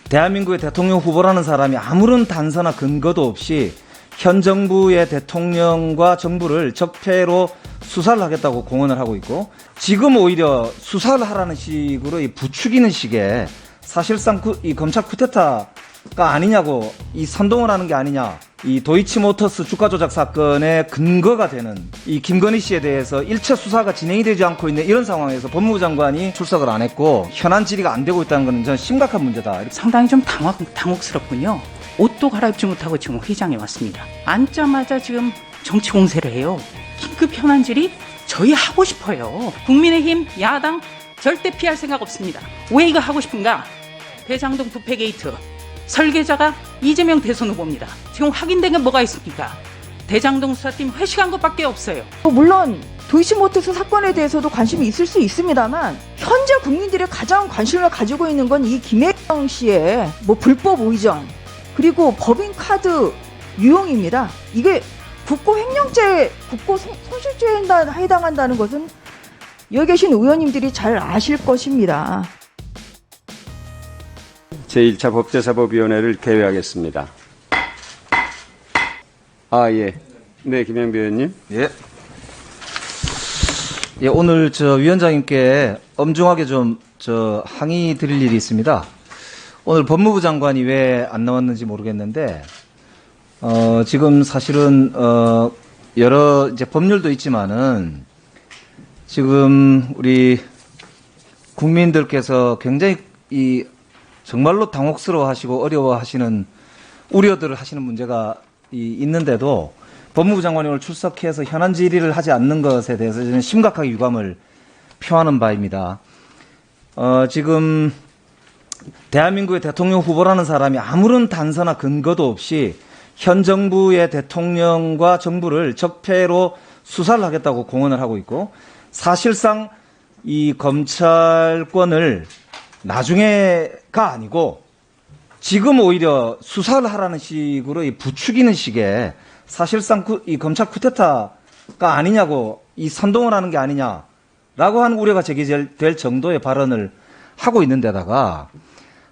대한민국의 대통령 후보라는 사람이 아무런 단서나 근거도 없이 현 정부의 대통령과 정부를 적폐로 수사를 하겠다고 공언을 하고 있고, 지금 오히려 수사를 하라는 식으로 부추기는 식의 사실상 이 검찰 쿠데타가 아니냐고, 이 선동을 하는 게 아니냐, 이 도이치모터스 주가 조작 사건의 근거가 되는 이 김건희 씨에 대해서 일체 수사가 진행이 되지 않고 있는 이런 상황에서 법무부 장관이 출석을 안 했고 현안 질의가 안 되고 있다는 것은 저는 심각한 문제다. 상당히 좀 당혹스럽군요. 옷도 갈아입지 못하고 지금 회장에 왔습니다. 앉자마자 지금 정치 공세를 해요. 긴급 현안 질의 저희 하고 싶어요. 국민의힘 야당 절대 피할 생각 없습니다. 왜 이거 하고 싶은가? 대장동 부패 게이트 설계자가 이재명 대선 후보입니다. 지금 확인된 게 뭐가 있습니까? 대장동 수사팀 회식한 것밖에 없어요. 물론 도이치모터스 사건에 대해서도 관심이 있을 수 있습니다만 현재 국민들이 가장 관심을 가지고 있는 건 이 김혜경 씨의 불법 의전 그리고 법인카드 유용입니다. 이게 국고횡령죄, 국고손실죄에 해당한다는 것은 여기 계신 의원님들이 잘 아실 것입니다. 제1차 법제사법위원회를 개회하겠습니다. 예. 네, 김영배 의원님. 예. 예, 오늘 위원장님께 엄중하게 항의 드릴 일이 있습니다. 오늘 법무부 장관이 왜 안 나왔는지 모르겠는데, 지금 사실은, 여러 법률도 있지만은, 지금 우리 국민들께서 굉장히 정말로 당혹스러워 하시고 어려워하시는 우려들을 하시는 문제가 있는데도 법무부 장관이 오늘 출석해서 현안 질의를 하지 않는 것에 대해서 저는 심각하게 유감을 표하는 바입니다. 지금 대한민국의 대통령 후보라는 사람이 아무런 단서나 근거도 없이 현 정부의 대통령과 정부를 적폐로 수사를 하겠다고 공언을 하고 있고, 사실상 이 검찰권을 나중에가 아니고 지금 오히려 수사를 하라는 식으로 부추기는 식의 사실상 이 검찰 쿠데타가 아니냐고, 이 선동을 하는 게 아니냐라고 하는 우려가 제기될 정도의 발언을 하고 있는 데다가,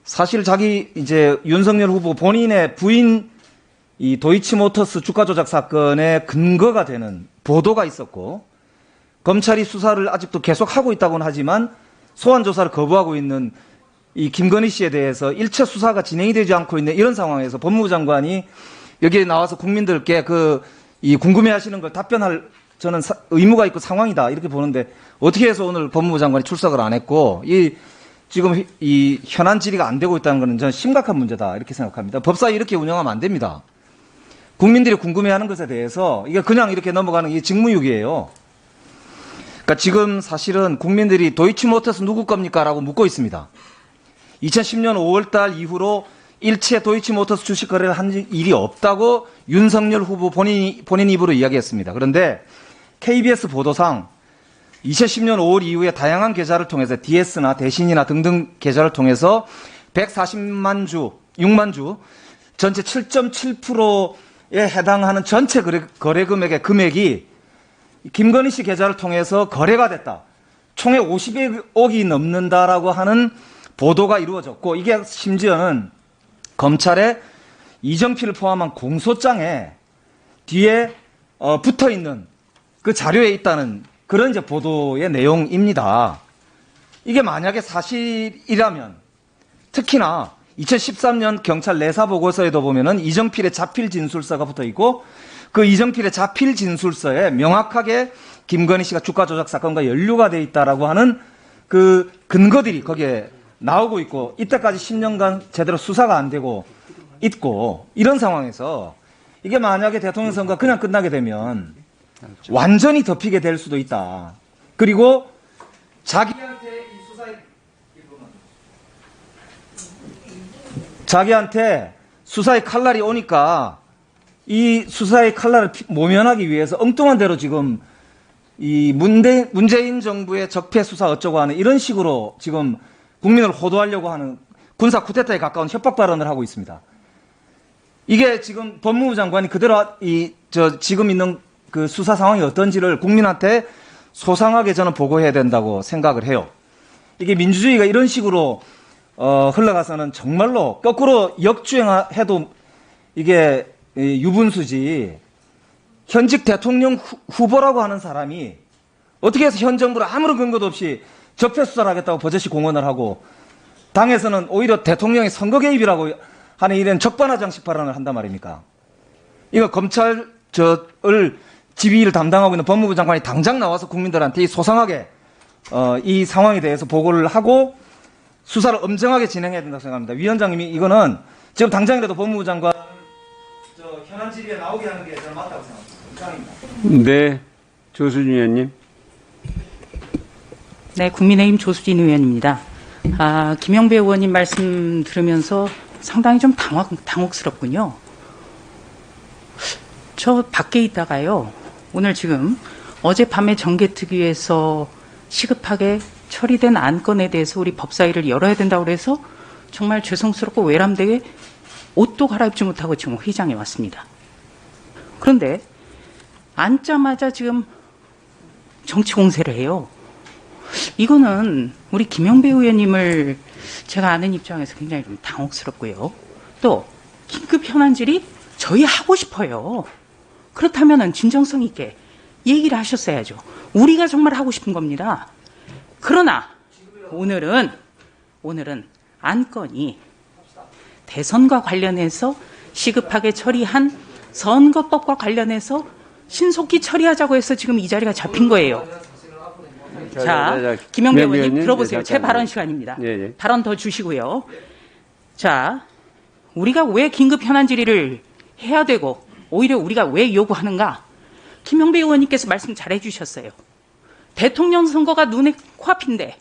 사실 윤석열 후보 본인의 부인 이 도이치모터스 주가 조작 사건의 근거가 되는 보도가 있었고, 검찰이 수사를 아직도 계속하고 있다고는 하지만 소환 조사를 거부하고 있는 이 김건희 씨에 대해서 일체 수사가 진행이 되지 않고 있는 이런 상황에서 법무부 장관이 여기에 나와서 국민들께 궁금해하시는 걸 답변할 저는 의무가 있고 상황이다, 이렇게 보는데, 어떻게 해서 오늘 법무부 장관이 출석을 안 했고 지금 이 현안 질의가 안 되고 있다는 것은 저는 심각한 문제다, 이렇게 생각합니다. 법사위 이렇게 운영하면 안 됩니다. 국민들이 궁금해하는 것에 대해서 이게 그냥 이렇게 넘어가는 게 직무유기예요. 그러니까 지금 사실은 국민들이 도이치모터스 누구 겁니까? 라고 묻고 있습니다. 2010년 5월달 이후로 일체 도이치모터스 주식 거래를 한 일이 없다고 윤석열 후보 본인 입으로 이야기했습니다. 그런데 KBS 보도상 2010년 5월 이후에 다양한 계좌를 통해서 DS나 대신이나 등등 계좌를 통해서 140만 주, 6만 주, 전체 7.7%에 해당하는 전체 거래 금액이 김건희 씨 계좌를 통해서 거래가 됐다, 총액 50억이 넘는다라고 하는 보도가 이루어졌고, 이게 심지어는 검찰의 이정필을 포함한 공소장에 뒤에 붙어 있는 그 자료에 있다는 그런 보도의 내용입니다. 이게 만약에 사실이라면, 특히나 2013년 경찰 내사 보고서에도 보면은 이정필의 자필 진술서가 붙어 있고, 그 이정필의 자필 진술서에 명확하게 김건희 씨가 주가 조작 사건과 연루가 돼 있다라고 하는 그 근거들이 거기에 나오고 있고, 이때까지 10년간 제대로 수사가 안 되고 있고, 이런 상황에서 이게 만약에 대통령 선거가 그냥 끝나게 되면 완전히 덮이게 될 수도 있다. 그리고 자기한테 수사의 칼날이 오니까 이 수사의 칼날을 모면하기 위해서 엉뚱한 대로 지금 이 문재인 정부의 적폐 수사 어쩌고 하는 이런 식으로 지금 국민을 호도하려고 하는 군사 쿠데타에 가까운 협박 발언을 하고 있습니다. 이게 지금 법무부 장관이 그대로 지금 있는 그 수사 상황이 어떤지를 국민한테 소상하게 저는 보고해야 된다고 생각을 해요. 이게 민주주의가 이런 식으로 흘러가서는 정말로 거꾸로 역주행해도 이게 유분수지. 현직 대통령 후보라고 하는 사람이 어떻게 해서 현 정부를 아무런 근거도 없이 적폐 수사를 하겠다고 버젓이 공언을 하고 당에서는 오히려 대통령이 선거 개입이라고 하는 이런 적반하장식 발언을 한단 말입니까? 이거 검찰 지휘를 담당하고 있는 법무부 장관이 당장 나와서 국민들한테 소상하게 이 상황에 대해서 보고를 하고 수사를 엄정하게 진행해야 된다고 생각합니다. 위원장님이 이거는 지금 당장이라도 법무부 장관 현안 질의에 나오게 하는 게 저는 맞다고 생각합니다. 이상입니다. 네, 조수진 의원님. 네, 국민의힘 조수진 의원입니다. 김영배 의원님 말씀 들으면서 상당히 좀 당혹스럽군요. 저 밖에 있다가요, 오늘 지금 어젯밤에 정개특위에서 시급하게 처리된 안건에 대해서 우리 법사위를 열어야 된다고 그래서 정말 죄송스럽고 외람되게 옷도 갈아입지 못하고 지금 회의장에 왔습니다. 그런데 앉자마자 지금 정치 공세를 해요. 이거는 우리 김영배 의원님을 제가 아는 입장에서 굉장히 좀 당혹스럽고요. 또 긴급 현안 질의 저희 하고 싶어요. 그렇다면은 진정성 있게 얘기를 하셨어야죠. 우리가 정말 하고 싶은 겁니다. 그러나 오늘은 안건이 대선과 관련해서 시급하게 처리한 선거법과 관련해서 신속히 처리하자고 해서 지금 이 자리가 잡힌 거예요. 자, 김영배 의원님 들어보세요. 제 발언 시간입니다. 예. 발언 더 주시고요. 자, 우리가 왜 긴급 현안 질의를 해야 되고 오히려 우리가 왜 요구하는가? 김영배 의원님께서 말씀 잘해 주셨어요. 대통령 선거가 눈에 코앞인데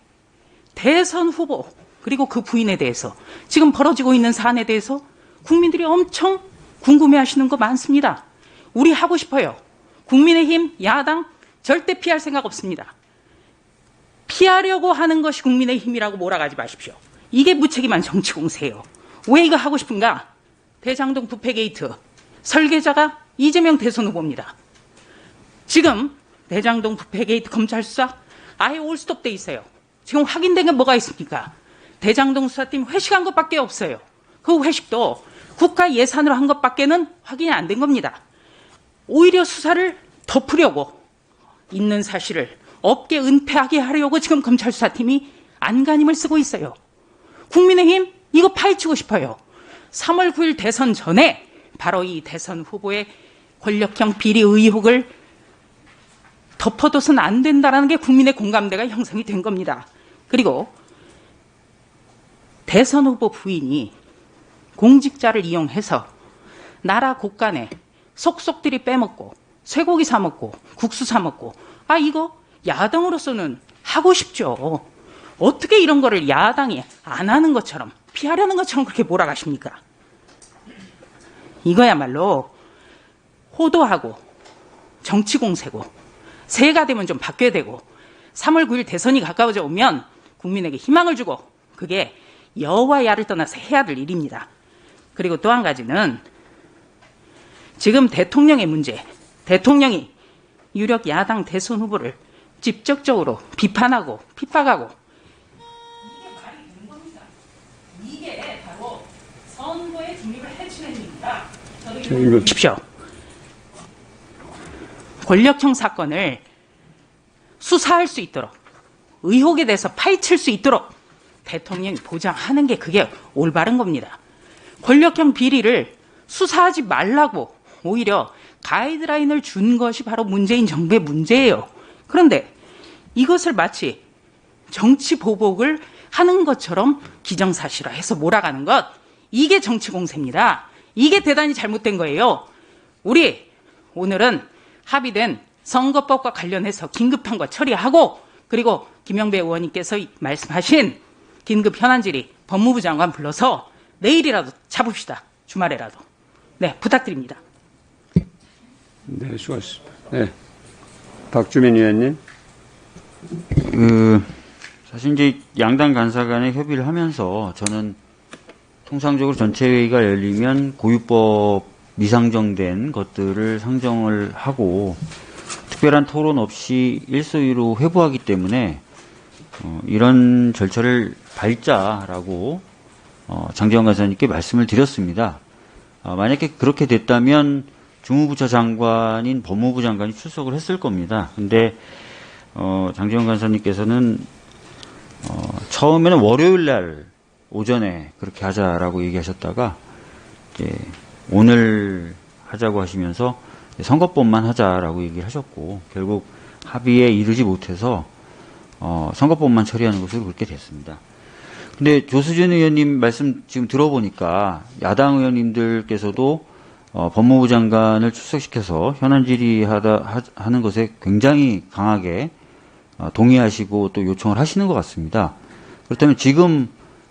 대선 후보 그리고 그 부인에 대해서 지금 벌어지고 있는 사안에 대해서 국민들이 엄청 궁금해하시는 거 많습니다. 우리 하고 싶어요. 국민의힘 야당 절대 피할 생각 없습니다. 피하려고 하는 것이 국민의힘이라고 몰아가지 마십시오. 이게 무책임한 정치 공세예요. 왜 이거 하고 싶은가? 대장동 부패 게이트 설계자가 이재명 대선 후보입니다. 지금 대장동 부패 게이트 검찰 수사 아예 올스톱 돼 있어요. 지금 확인된 게 뭐가 있습니까? 대장동 수사팀 회식한 것밖에 없어요. 그 회식도 국가 예산으로 한 것밖에는 확인이 안 된 겁니다. 오히려 수사를 덮으려고 있는 사실을 없게 은폐하게 하려고 지금 검찰 수사팀이 안간힘을 쓰고 있어요. 국민의힘 이거 파헤치고 싶어요. 3월 9일 대선 전에 바로 이 대선 후보의 권력형 비리 의혹을 덮어둬서는 안 된다는 게 국민의 공감대가 형성이 된 겁니다. 그리고 대선 후보 부인이 공직자를 이용해서 나라 곳간에 속속들이 빼먹고 쇠고기 사 먹고 국수 사 먹고 이거 야당으로서는 하고 싶죠. 어떻게 이런 거를 야당이 안 하는 것처럼 피하려는 것처럼 그렇게 몰아가십니까? 이거야말로 호도하고 정치 공세고 새해가 되면 좀 바뀌어야 되고 3월 9일 대선이 가까워져 오면 국민에게 희망을 주고 그게 여와 야를 떠나서 해야 될 일입니다. 그리고 또 한 가지는 지금 대통령의 문제, 대통령이 유력 야당 대선 후보를 직접적으로 비판하고 핍박하고 이게 말이 되는 겁니다. 이게 바로 선거의 중립을 해치는 일입니다. 저도 보십시오. 권력형 사건을 수사할 수 있도록 의혹에 대해서 파헤칠 수 있도록 대통령이 보장하는 게 그게 올바른 겁니다. 권력형 비리를 수사하지 말라고 오히려 가이드라인을 준 것이 바로 문재인 정부의 문제예요. 그런데 이것을 마치 정치 보복을 하는 것처럼 기정사실화해서 몰아가는 것, 이게 정치 공세입니다. 이게 대단히 잘못된 거예요. 우리 오늘은 합의된 선거법과 관련해서 긴급한 거 처리하고 그리고 김영배 의원님께서 말씀하신 긴급 현안 질의 법무부 장관 불러서 내일이라도 잡읍시다. 주말에라도. 네, 부탁드립니다. 네, 수고하셨습니다. 네. 박주민 의원님. 사실 이제 양당 간사 간에 협의를 하면서 저는 통상적으로 전체 회의가 열리면 고유법 미상정된 것들을 상정을 하고 특별한 토론 없이 일소위로 회부하기 때문에 이런 절차를 밟자라고 장제원 간사님께 말씀을 드렸습니다. 만약에 그렇게 됐다면 주무부처 장관인 법무부 장관이 출석을 했을 겁니다. 근데 장제원 간사님께서는 처음에는 월요일 날 오전에 그렇게 하자라고 얘기하셨다가 이제 오늘 하자고 하시면서 선거법만 하자라고 얘기를 하셨고 결국 합의에 이르지 못해서 선거법만 처리하는 것으로 그렇게 됐습니다. 근데 조수진 의원님 말씀 지금 들어보니까 야당 의원님들께서도 법무부 장관을 출석시켜서 현안 질의하는 것에 굉장히 강하게 동의하시고 또 요청을 하시는 것 같습니다. 그렇다면 지금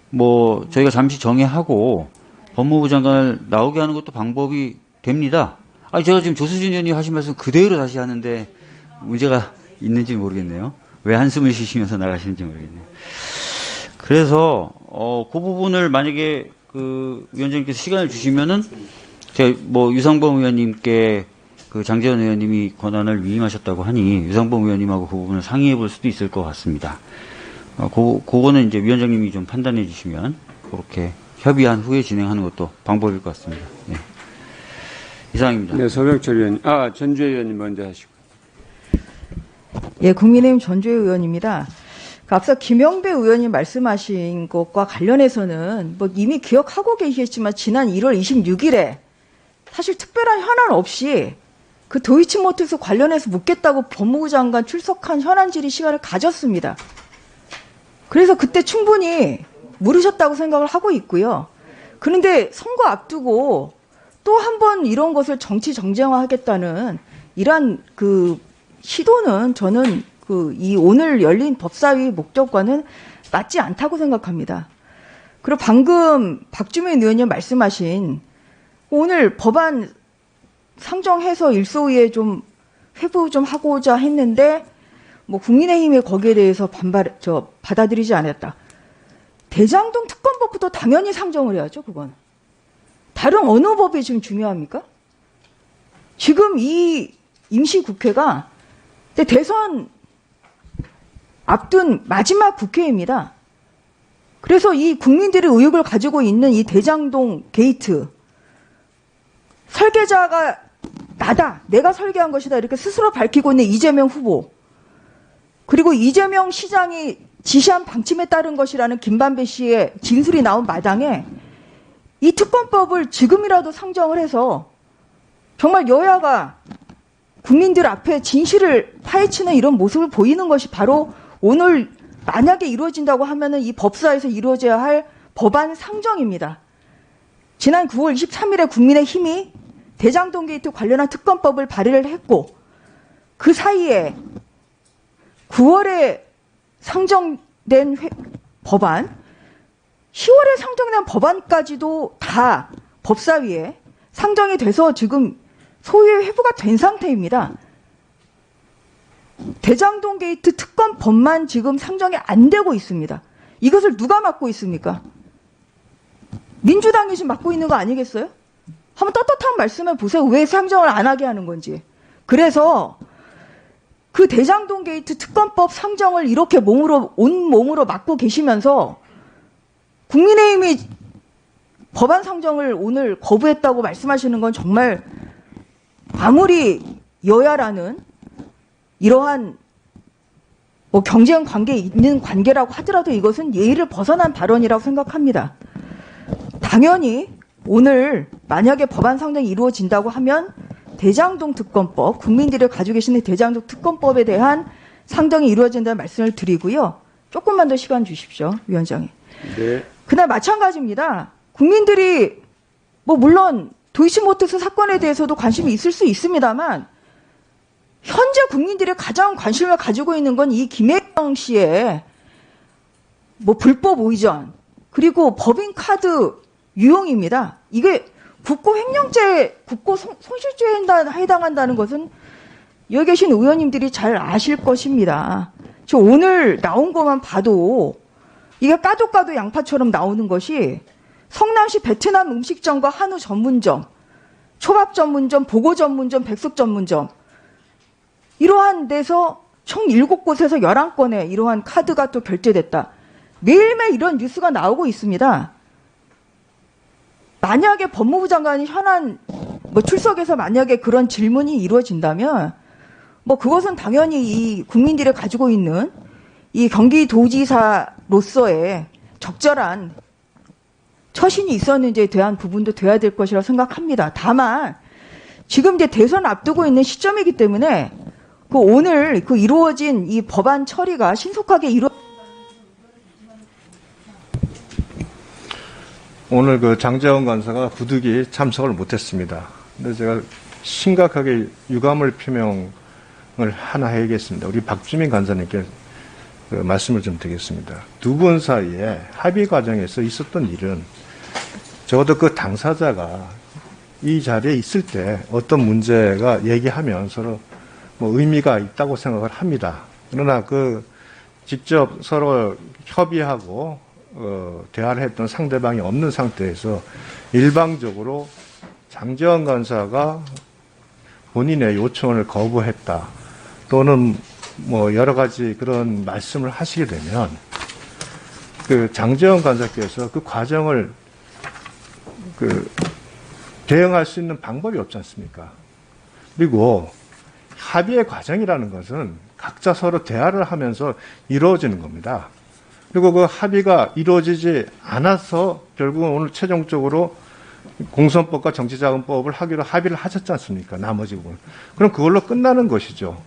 뭐 저희가 잠시 정회하고 법무부 장관을 나오게 하는 것도 방법이 됩니다. 제가 지금 조수진 의원님 하신 말씀 그대로 다시 하는데 문제가 있는지 모르겠네요. 왜 한숨을 쉬시면서 나가시는지 모르겠네요. 그래서 그 부분을 만약에 그 위원장님께서 시간을 주시면은 제가 뭐 유상범 의원님께 그 장제원 의원님이 권한을 위임하셨다고 하니 유상범 의원님하고 그 부분을 상의해 볼 수도 있을 것 같습니다. 그거는 이제 위원장님이 좀 판단해 주시면 그렇게 협의한 후에 진행하는 것도 방법일 것 같습니다. 네. 이상입니다. 네, 서병철 의원님. 전주혜 의원님 먼저 하시고. 예, 국민의힘 전주혜 의원입니다. 앞서 김영배 의원님 말씀하신 것과 관련해서는 뭐 이미 기억하고 계시겠지만 지난 1월 26일에 사실 특별한 현안 없이 그 도이치모터스 관련해서 묻겠다고 법무부 장관 출석한 현안 질의 시간을 가졌습니다. 그래서 그때 충분히 물으셨다고 생각을 하고 있고요. 그런데 선거 앞두고 또 한 번 이런 것을 정치 정쟁화하겠다는 이러한 그 시도는 저는 이 오늘 열린 법사위 목적과는 맞지 않다고 생각합니다. 그리고 방금 박주민 의원님 말씀하신 오늘 법안 상정해서 일소위에 좀 회부 좀 하고자 했는데 뭐 국민의힘이 거기에 대해서 받아들이지 않았다. 대장동 특검법부터 당연히 상정을 해야죠, 그건. 다른 어느 법이 지금 중요합니까? 지금 이 임시국회가 대선 앞둔 마지막 국회입니다. 그래서 이 국민들의 의혹을 가지고 있는 이 대장동 게이트, 설계자가 나다, 내가 설계한 것이다 이렇게 스스로 밝히고 있는 이재명 후보, 그리고 이재명 시장이 지시한 방침에 따른 것이라는 김만배 씨의 진술이 나온 마당에 이 특검법을 지금이라도 상정을 해서 정말 여야가 국민들 앞에 진실을 파헤치는 이런 모습을 보이는 것이 바로 오늘 만약에 이루어진다고 하면은 이 법사에서 이루어져야 할 법안 상정입니다. 지난 9월 23일에 국민의힘이 대장동 게이트 관련한 특검법을 발의를 했고 그 사이에 9월에 상정된 법안, 10월에 상정된 법안까지도 다 법사위에 상정이 돼서 지금 소위의 회부가 된 상태입니다. 대장동 게이트 특검법만 지금 상정이 안 되고 있습니다. 이것을 누가 맡고 있습니까? 민주당이 지금 맡고 있는 거 아니겠어요? 한번 떳떳한 말씀해 보세요. 왜 상정을 안 하게 하는 건지. 그래서 그 대장동 게이트 특검법 상정을 이렇게 온몸으로 맡고 계시면서 국민의힘이 법안 상정을 오늘 거부했다고 말씀하시는 건 정말 아무리 여야라는 이러한 뭐 경쟁 관계에 있는 관계라고 하더라도 이것은 예의를 벗어난 발언이라고 생각합니다. 당연히 오늘 만약에 법안 상정이 이루어진다고 하면 대장동 특검법, 국민들이 가지고 계시는 대장동 특검법에 대한 상정이 이루어진다는 말씀을 드리고요. 조금만 더 시간 주십시오, 위원장님. 네. 그날 마찬가지입니다. 국민들이 뭐 물론 도이치모터스 사건에 대해서도 관심이 있을 수 있습니다만 현재 국민들이 가장 관심을 가지고 있는 건 이 김혜경 씨의 뭐 불법 의전 그리고 법인카드 유용입니다. 이게 국고횡령죄, 국고손실죄에 해당한다는 것은 여기 계신 의원님들이 잘 아실 것입니다. 저 오늘 나온 것만 봐도 이게 까도 양파처럼 나오는 것이 성남시 베트남 음식점과 한우 전문점, 초밥 전문점, 보고 전문점, 백숙 전문점 이러한 데서 총 7곳에서 11건의 이러한 카드가 또 결제됐다. 매일매일 이런 뉴스가 나오고 있습니다. 만약에 법무부 장관이 현안 출석해서 만약에 그런 질문이 이루어진다면 그것은 당연히 이 국민들이 가지고 있는 이 경기도지사로서의 적절한 처신이 있었는지에 대한 부분도 돼야 될 것이라고 생각합니다. 다만 지금 이제 대선 앞두고 있는 시점이기 때문에 오늘 이루어진 이 법안 처리가 신속하게 오늘 장재원 간사가 부득이 참석을 못했습니다. 근데 제가 심각하게 유감을 표명을 하나 해야겠습니다. 우리 박주민 간사님께 말씀을 좀 드리겠습니다. 두 분 사이에 합의 과정에서 있었던 일은 적어도 그 당사자가 이 자리에 있을 때 어떤 문제가 얘기하면 서로 의미가 있다고 생각을 합니다. 그러나 직접 서로 협의하고 대화를 했던 상대방이 없는 상태에서 일방적으로 장재원 간사가 본인의 요청을 거부했다. 또는 여러 가지 그런 말씀을 하시게 되면 장재원 간사께서 그 과정을 대응할 수 있는 방법이 없지 않습니까? 그리고 합의의 과정이라는 것은 각자 서로 대화를 하면서 이루어지는 겁니다. 그리고 그 합의가 이루어지지 않아서 결국은 오늘 최종적으로 공선법과 정치자금법을 하기로 합의를 하셨지 않습니까? 나머지 부분. 그럼 그걸로 끝나는 것이죠.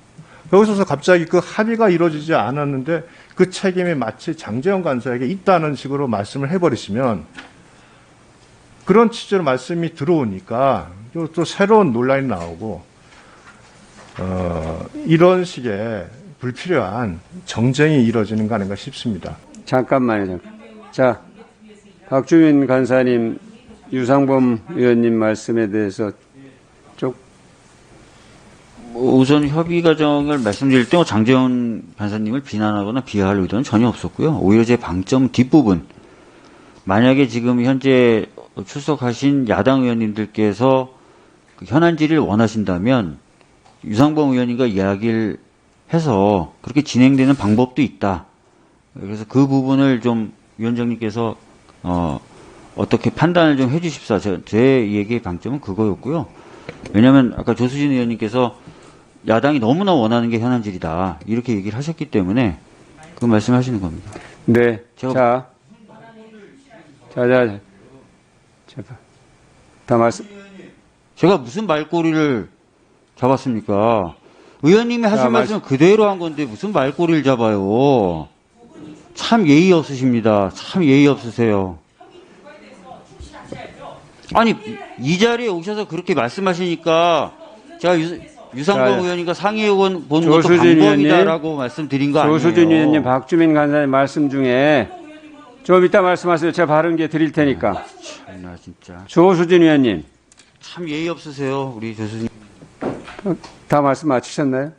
여기서 갑자기 그 합의가 이루어지지 않았는데 그 책임이 마치 장재원 간사에게 있다는 식으로 말씀을 해버리시면 그런 취지로 말씀이 들어오니까 또 새로운 논란이 나오고 이런 식의 불필요한 정쟁이 이루어지는 거 아닌가 싶습니다. 잠깐만요. 자, 박주민 간사님, 유상범 의원님 말씀에 대해서 우선 협의 과정을 말씀드릴 때 장재원 간사님을 비난하거나 비하할 의도는 전혀 없었고요. 오히려 제 방점 뒷부분, 만약에 지금 현재 출석하신 야당 의원님들께서 현안 질의를 원하신다면 유상범 의원님과 이야기를 해서 그렇게 진행되는 방법도 있다. 그래서 그 부분을 좀 위원장님께서 어떻게 판단을 좀 해주십사. 제 얘기의 방점은 그거였고요. 왜냐하면 아까 조수진 의원님께서 야당이 너무나 원하는 게 현안질이다 이렇게 얘기를 하셨기 때문에 그 말씀하시는 겁니다. 네. 자, 다 말씀. 제가 무슨 말꼬리를 잡았습니까? 의원님이 하신 말씀은 그대로 한 건데 무슨 말꼬리를 잡아요. 참 예의 없으십니다. 참 예의 없으세요. 아니 이 자리에 오셔서 그렇게 말씀하시니까 제가 유상범 의원님과 상의해본 것도 방법이다라고 말씀드린 거 아니에요. 조수진 의원님, 박주민 간사님 말씀 중에 좀 이따 말씀하세요. 제가 바른 게 드릴 테니까. 참나 진짜. 조수진 의원님. 참 예의 없으세요. 우리 교수님. 다 말씀 마치셨나요?